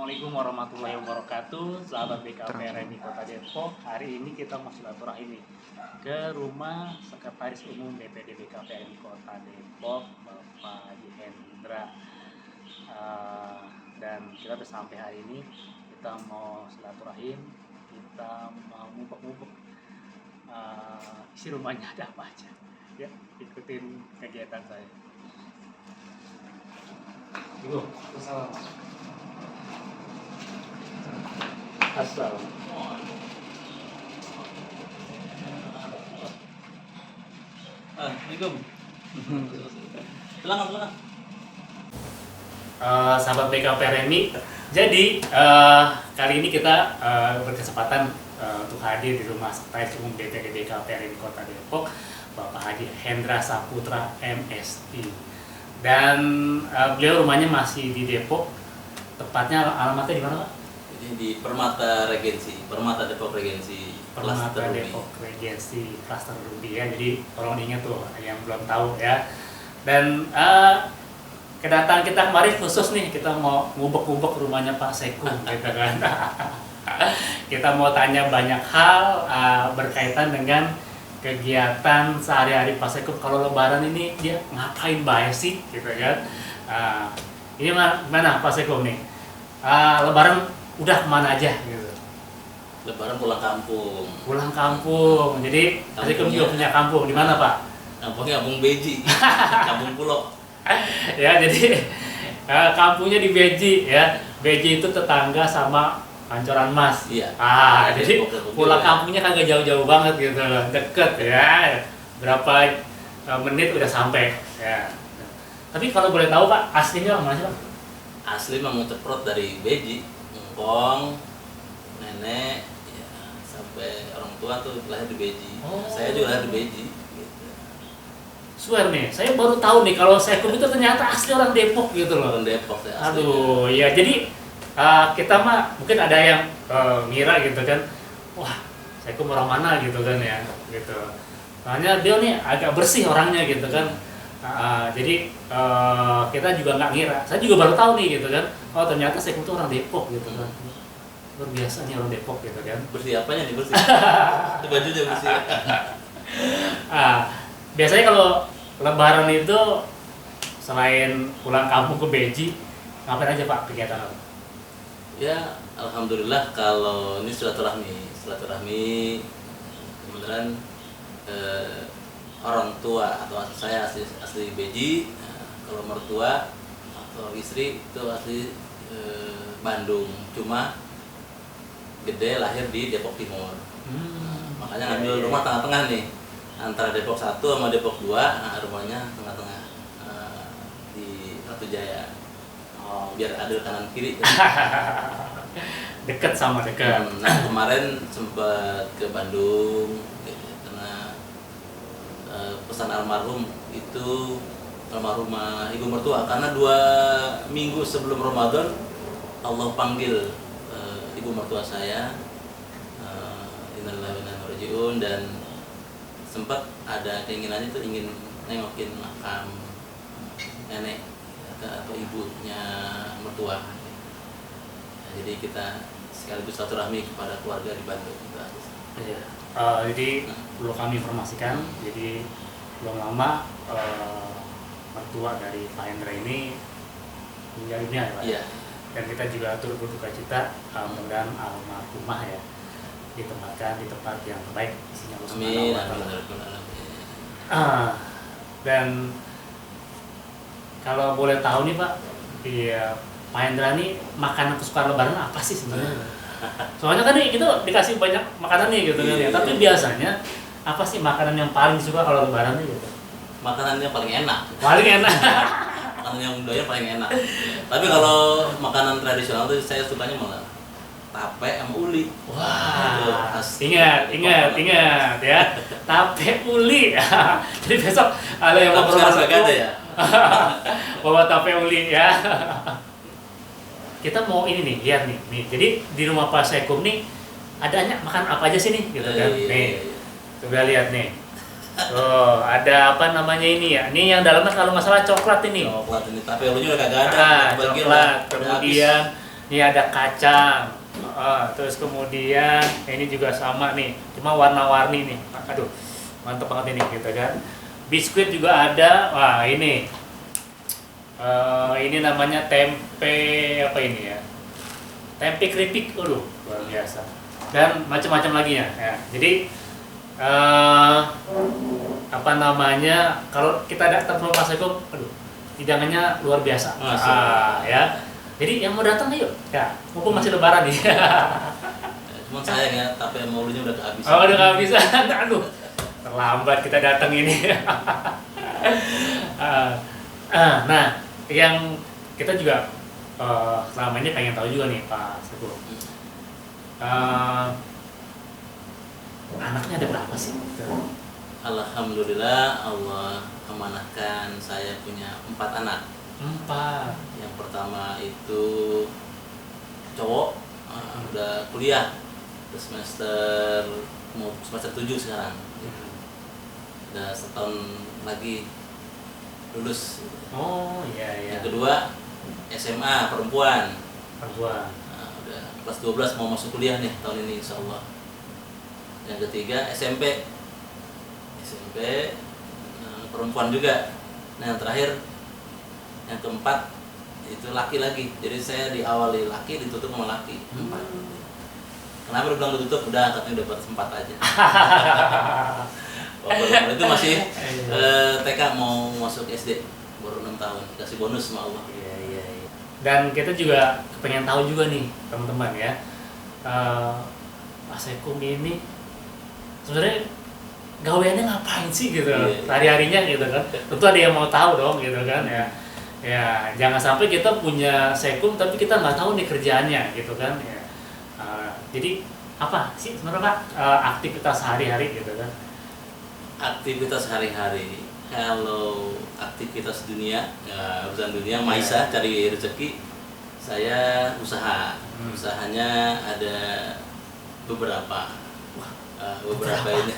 Assalamualaikum warahmatullahi wabarakatuh. Sahabat BKPRMI Kota Depok. Hari ini kita mau silaturahmi ke rumah Sekretaris Umum DPD BKPRMI Kota Depok, Bapak Haji Hendra. Dan kita udah sampai hari ini. Kita mau silaturahim, kita mau mubek-mubek isi rumahnya ada apa aja. Ya, ikutin kegiatan saya. Ibu, assalamualaikum. Assalamualaikum. Silakan. Sahabat BKPRMI, jadi kali ini kita berkesempatan untuk hadir di rumah Sekretaris Umum DPD BKPRMI Kota Depok, Bapak Haji Hendra Saputra MSI. Dan beliau rumahnya masih di Depok, tepatnya alamatnya di mana, Pak? Ini di Permata Depok Regensi. Permata Depok Regensi Klaster Ruby ya. Jadi tolong diingat tuh yang belum tahu ya. Dan kedatangan kita kemarin khusus nih, kita mau ngubek-ngubek rumahnya Pak Sekum gitu kan. Kita mau tanya banyak hal berkaitan dengan kegiatan sehari-hari Pak Sekum. Kalau Lebaran ini dia ngapain baik sih gitu kan. Ini mana Pak Sekum nih? Lebaran udah kemana aja gitu? Lebaran pulang kampung. Pulang kampung. Jadi Pak Sekum juga punya kampung. Di mana Pak? Kampungnya Kampung Beji, Kampung Pulau. Ya, jadi kampungnya di Beji ya. Beji itu tetangga sama Pancoran Mas. Iya. Jadi pulang kampungnya kagak jauh-jauh banget gitu, deket ya. Berapa menit udah sampai ya. Tapi kalau boleh tahu Pak, aslinya mana sih Pak? Asli memang ceprot dari Beji, ngkong, nenek, ya, sampai orang tua tuh lahir di Beji. Oh. Saya juga lahir di Beji. Gitu. Swear nih, saya baru tahu nih kalau Sekum itu ternyata asli orang Depok gitu loh. Orang Depok saya asli. Aduh, ya jadi kita mah mungkin ada yang ngira gitu kan, wah Sekum orang mana gitu kan ya, gitu. Soalnya dia nih agak bersih orangnya gitu kan. Jadi kita juga nggak ngira, saya juga baru tahu nih gitu kan, oh ternyata Sekum itu orang Depok gitu kan. Luar biasa nih orang Depok gitu kan. Bersih apanya nih bersih? Itu bajunya bersih. Biasanya kalau Lebaran itu selain pulang kampung ke Beji, ngapain aja Pak kegiatan apa? Ya, alhamdulillah kalau ini silaturahmi kebenaran orang tua atau saya asli Beji, kalau mertua atau istri itu asli Bandung, cuma gede lahir di Depok Timur. Makanya ngambil rumah tengah-tengah nih antara Depok 1 sama Depok 2, rumahnya tengah-tengah di Ratu Jaya. Biar ada kanan kiri. Deket sama dekat. Nah kemarin sempat ke Bandung karena pesan almarhum itu almarhumah ibu mertua, karena 2 minggu sebelum Ramadan Allah panggil ibu mertua saya, innalillahi wa inna ilaihi raji'un, dan sempat ada keinginannya itu ingin nengokin makam nenek atau ibunya mertua. Nah, jadi kita sekaligus silaturahmi kepada keluarga di Bandung. Iya. Jadi perlu kami informasikan, jadi belum lama mertua dari Pak Hendra ini meninggal dunia ya Pak. Iya. Dan kita juga turut berduka cita, mudah-mudahan almarhumah ya ditempatkan di tempat yang terbaik, isinya Allah Subhanahu wa Ta'ala. Dan kalau boleh tahu nih Pak, Pak Hendra nih makanan kesukaan Lebaran apa sih sebenarnya? Soalnya kan nih kita dikasih banyak makanan nih gitu kan ya. Tapi biasanya apa sih makanan yang paling disuka kalau Lebaran nih gitu? Makanannya paling enak. Paling enak. Makanan yang budaya paling enak. Tapi kalau makanan tradisional tuh saya sukanya malah tape sama uli. Wah, ingat ya. Tape uli. Jadi besok ada yang mau sekarang nggak ada ya. Bawa tape uli ya. Kita mau ini nih, lihat nih. Jadi di rumah Pak Sekum nih adanya makan apa aja sih nih gitu kan. Nih. Coba lihat nih. Oh, ada apa namanya ini ya? Ini yang dalamnya kalau nggak salah coklat ini. Coklat ini, tape ulinya udah kagak ada. Coklat. Kemudian Ini ada kacang. Terus kemudian ini juga sama nih, cuma warna-warni nih. Aduh, mantep banget ini gitu kan. Biskuit juga ada. Wah, ini namanya tempe apa ini ya? Tempe keripik. Aduh, luar biasa. Dan macam-macam lagi ya. Jadi apa namanya? Kalau kita datang ke Pak Seko, aduh, hidangannya luar biasa. Ya. Jadi yang mau datang ayo, ya, mumpung masih lebaran nih. Cuman sayang ya, tapi maulunya udah kehabisan. Oh, udah kehabisan. Aduh, terlambat kita datang ini. Nah, yang kita juga selama ini pengen tahu juga nih Pak Seko. Anaknya ada berapa sih? Alhamdulillah Allah amanahkan saya punya 4 anak. 4. Yang pertama itu cowok, udah kuliah, mau semester 7 sekarang. Udah setahun lagi lulus. Oh iya. Yang kedua SMA perempuan. Perempuan. Udah kelas 12 mau masuk kuliah nih tahun ini insya Allah. Yang ketiga SMP perempuan juga. Nah yang terakhir, yang keempat itu laki lagi. Jadi saya diawali laki, ditutup sama laki. 4. Kenapa udah bilang ditutup? Udah angkatnya udah pada 4 aja. Waktu itu masih TK mau masuk SD, baru 6 tahun. Kasih bonus sama Allah. Iya. Dan kita juga pengen tahu juga nih teman-teman ya, Pak Sekum ini sebenarnya gaweannya ngapain sih gitu, hari-harinya gitu kan. Tentu ada yang mau tahu dong gitu kan ya. Ya, jangan sampai kita punya Sekum tapi kita nggak tahu nih kerjaannya gitu kan ya. Jadi apa sih sebenarnya Pak aktivitas sehari-hari gitu kan? Aktivitas hari-hari, kalau aktivitas dunia, urusan dunia, Maisa cari rezeki, saya usaha. Usahanya ada beberapa ini.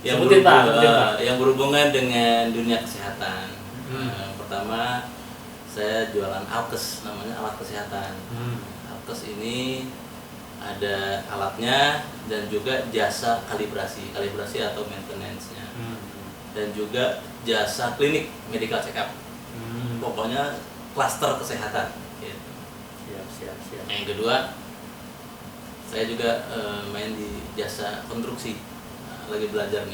Yang berhubungan dengan dunia kesehatan. Pertama saya jualan alkes, namanya alat kesehatan. Alkes ini ada alatnya dan juga jasa kalibrasi atau maintenance-nya. Dan juga jasa klinik medical check up. Pokoknya klaster kesehatan gitu. Siap. Yang kedua, saya juga main di jasa konstruksi. Lagi belajar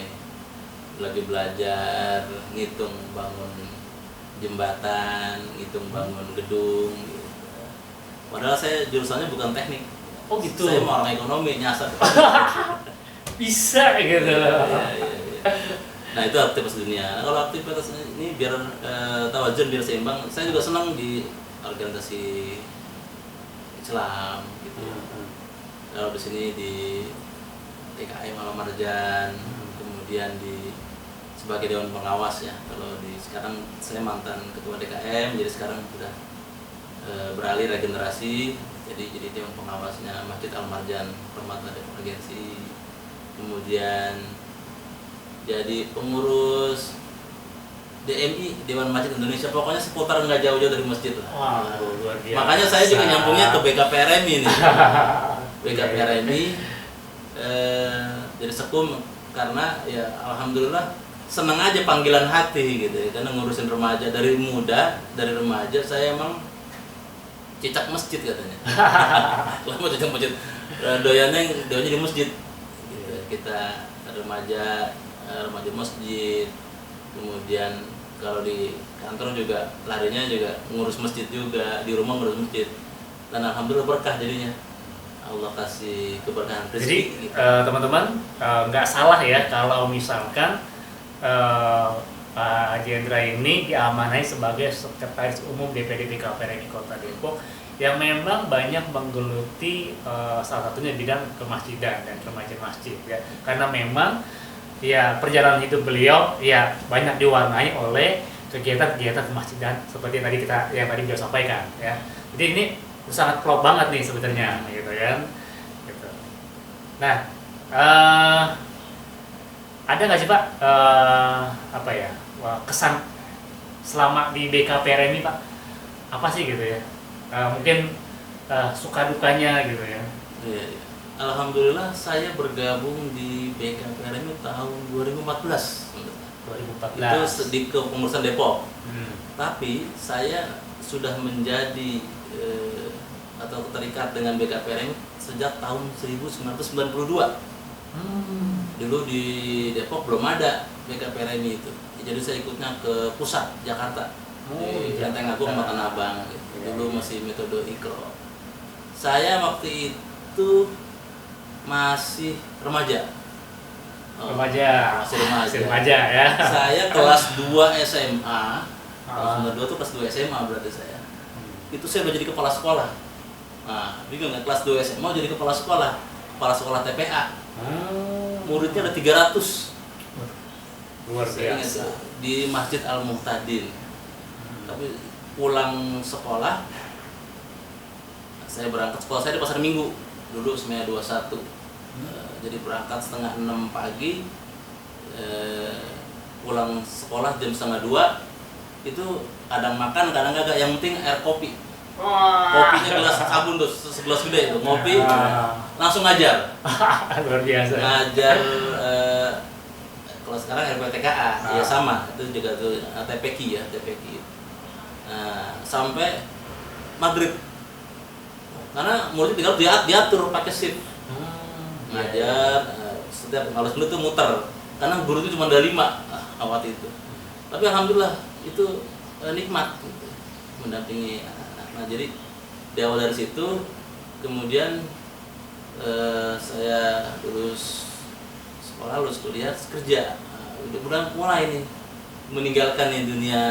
ngitung bangun jembatan, ngitung bangun gedung gitu. Padahal saya jurusannya bukan teknik. Oh gitu. Saya mau orang ekonomi, nyasar. Bisa gitu. Iya. Nah itu aktivitas dunia. Nah, kalau aktivitas ini biar tawajen, biar seimbang. Saya juga senang di organisasi Islam gitu. Kalau di sini di TKM Al Marjan, kemudian sebagai dewan pengawas ya. Kalau sekarang saya mantan ketua DKM, jadi sekarang sudah beralih regenerasi, jadi dewan pengawasnya Masjid Al Marjan Permata Konvergensi. Kemudian jadi pengurus DMI, Dewan Masjid Indonesia, pokoknya seputar nggak jauh-jauh dari masjid lah. Wah, luar biasa. Makanya saya juga nyambungnya ke BKPRMI nih. BKPRMI jadi sekum karena ya alhamdulillah senang aja panggilan hati gitu ya, karena ngurusin remaja dari remaja saya emang cicak masjid katanya. Lama cicak masjid, doyannya di masjid gitu. Kita remaja masjid, kemudian kalau di kantor juga larinya juga ngurus masjid juga, di rumah ngurus masjid, dan alhamdulillah berkah jadinya. Allah kasih keberkahan rezeki. Jadi gitu. Teman-teman nggak salah ya kalau misalkan Pak Haji Hendra ini diamanai sebagai Sekretaris Umum DPD BKPRMI Kota Depok yang memang banyak menggeluti salah satunya bidang kemasjidan dan remaja masjid ya, karena memang ya perjalanan hidup beliau ya banyak diwarnai oleh kegiatan-kegiatan kemasjidan seperti yang tadi beliau sampaikan ya. Jadi ini sangat klop banget nih sebenarnya gitu kan. Gitu. Nah, ada nggak sih Pak kesan selama di BKPRMI Pak? Apa sih gitu ya? mungkin suka dukanya gitu ya. Iya, iya. Alhamdulillah saya bergabung di BKPRMI tahun 2014. 2014. Itu di kepengurusan Depok. Hmm. Tapi saya sudah menjadi atau terikat dengan BKPRMI sejak tahun 1992. Dulu di Depok belum ada BKPRMI itu. Jadi saya ikutnya ke pusat Jakarta. Di Lenteng Agung sama Tanah Abang. Dulu masih metode ikro. Saya waktu itu masih remaja. Masih remaja ya. Saya kelas 2 SMA. Kelas 2 tuh kelas 2 SMA berarti saya. Itu saya udah jadi kepala sekolah. Nah, bingung kan, kelas 2 SMA jadi kepala sekolah TPA. Muridnya ada 300. Luar Saya ingat biasa. di Masjid Al Muhtadin. Tapi pulang sekolah, saya berangkat sekolah saya di Pasar Minggu. Dulu semuanya 21. Jadi berangkat setengah 6 pagi, pulang sekolah jam setengah 2. Itu kadang makan, kadang kagak. Yang penting air kopi. Kopinya gelas sabun tuh, segelas gede itu, ngopi, langsung ngajar. Luar biasa. Ngajar, kalau sekarang RPTKA, ya sama, itu juga tuh TPQ ya, TPQ. Nah, sampai maghrib. Karena murid tinggal diatur pakai shift. Ngajar, setiap 15 menit itu muter. Karena guru itu cuma ada 5 waktu itu. Tapi alhamdulillah itu nikmat gitu, mendampingi anak. Nah, jadi di awal dari situ, kemudian saya lulus sekolah, lulus kuliah, kerja. Udah mulai nih meninggalkan nih dunia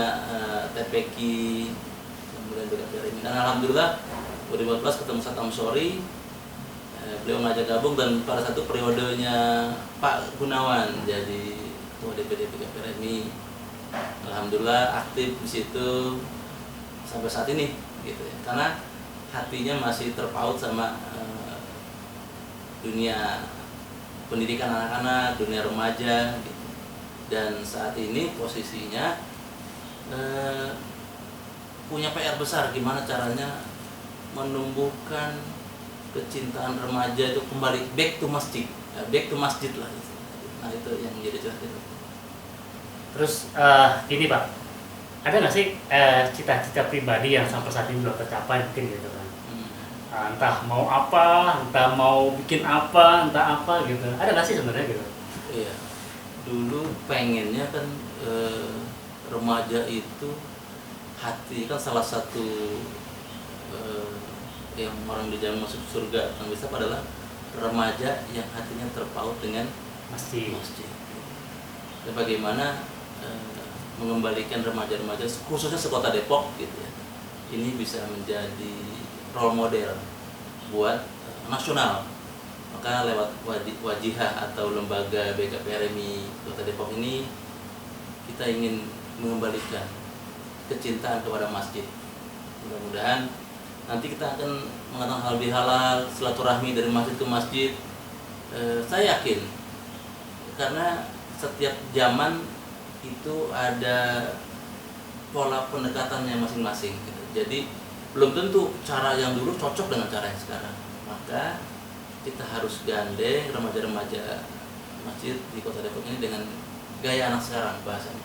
TPQ, kemudian BKPRMI. Dan alhamdulillah 2014 ketemu Satam Sori, beliau ngajak gabung, dan pada satu periodenya Pak Gunawan jadi ketua DPD BKPRMI. Alhamdulillah aktif di situ sampai saat ini gitu ya. Karena hatinya masih terpaut sama dunia pendidikan anak-anak, dunia remaja gitu. Dan saat ini posisinya punya PR besar, gimana caranya menumbuhkan kecintaan remaja itu kembali back to masjid lah gitu. Nah, itu yang menjadi cerita. Terus ini Pak, ada nggak sih cita-cita pribadi yang sampai saat ini belum tercapai mungkin gitu kan? Entah mau apa, entah mau bikin apa, entah apa gitu. Ada nggak sih sebenarnya gitu? Iya. Dulu pengennya kan remaja itu hati kan salah satu yang orang dijamin masuk surga yang bisa adalah remaja yang hatinya terpaut dengan Masjid. Dan bagaimana mengembalikan remaja-remaja khususnya sekota Depok gitu ya, ini bisa menjadi role model buat nasional. Maka lewat wajihah atau lembaga BKPRMI Kota Depok ini kita ingin mengembalikan kecintaan kepada masjid. Mudah-mudahan nanti kita akan mengatakan halal bihalal, silaturahmi dari masjid ke masjid. Saya yakin karena setiap zaman itu ada pola pendekatannya masing-masing gitu. Jadi belum tentu cara yang dulu cocok dengan cara yang sekarang. Maka kita harus gandeng remaja-remaja masjid di Kota Depok ini dengan gaya anak sekarang bahasanya.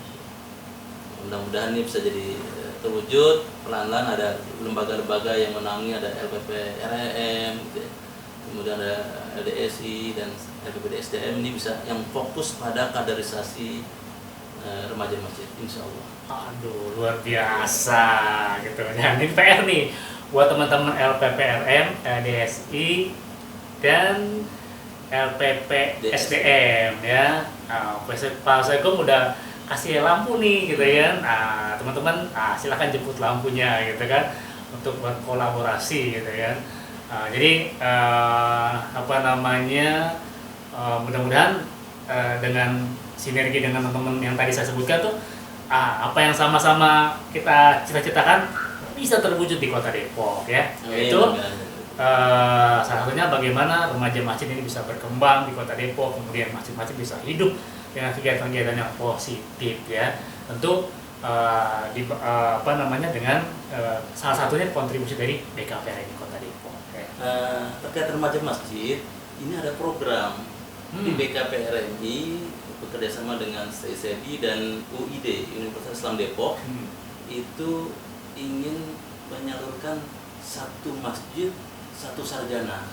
Mudah-mudahan ini bisa jadi terwujud. Pelan-pelan ada lembaga-lembaga yang menangi, ada LPPRM gitu ya. Kemudian ada LDSI dan LPPD SDM, ini bisa yang fokus pada kaderisasi remaja masjid, insya Allah. Aduh, luar biasa gitu. Nah, ini PR nih buat teman-teman LPPRM, LDSI, dan LPP SDM ya. Pak Assalamualaikum udah kasih lampu nih gitu ya. Nah, teman-teman silakan jemput lampunya gitu kan untuk berkolaborasi gitu ya. Jadi mudah-mudahan dengan sinergi dengan teman-teman yang tadi saya sebutkan tuh apa yang sama-sama kita cita-citakan bisa terwujud di Kota Depok ya. Yaitu salah satunya bagaimana remaja masjid ini bisa berkembang di Kota Depok, kemudian masjid-masjid bisa hidup dengan kegiatan-kegiatan yang positif ya. Tentu apa namanya dengan salah satunya kontribusi dari BKPRMI Kota Depok. Terkait remaja masjid, ini ada program di BKPRMI bekerjasama dengan CICD dan UID Universitas Islam Depok itu ingin menyalurkan satu masjid satu sarjana.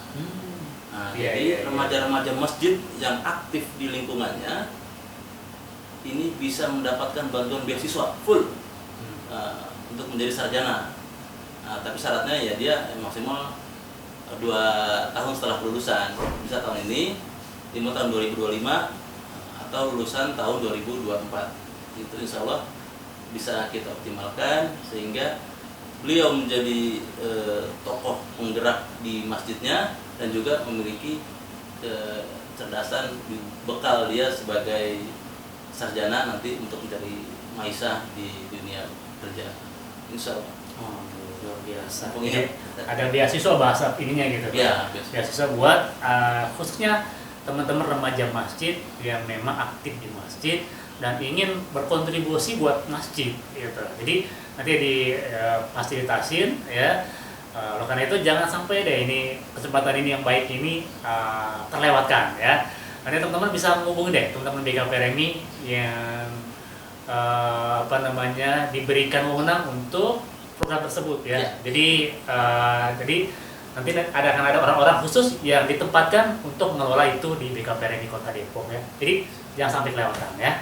Jadi remaja-remaja masjid yang aktif di lingkungannya ini bisa mendapatkan bantuan beasiswa full untuk menjadi sarjana. Tapi syaratnya ya dia maksimal 2 tahun setelah kelulusan, bisa tahun ini, 5 tahun 2025 atau lulusan tahun 2024. Itu insya Allah bisa kita optimalkan sehingga beliau menjadi tokoh penggerak di masjidnya dan juga memiliki kecerdasan bekal dia sebagai sarjana nanti untuk mencari maisha di dunia kerja, insya Allah. Oh, luar biasa. Jadi ada beasiswa bahasa ininya gitu. Ya, beasiswa buat khususnya teman-teman remaja masjid yang memang aktif di masjid dan ingin berkontribusi buat masjid gitu. Jadi nanti difasilitasin ya. Oleh karena itu jangan sampai deh ini kesempatan ini yang baik ini terlewatkan ya. Nanti teman-teman bisa menghubungi deh teman-teman BKPRMI yang apa namanya diberikan wewenang untuk program tersebut ya. Jadi nanti akan ada orang-orang khusus yang ditempatkan untuk mengelola itu di BKPRMI Kota Depok ya. Jadi jangan sampai kelewatan ya.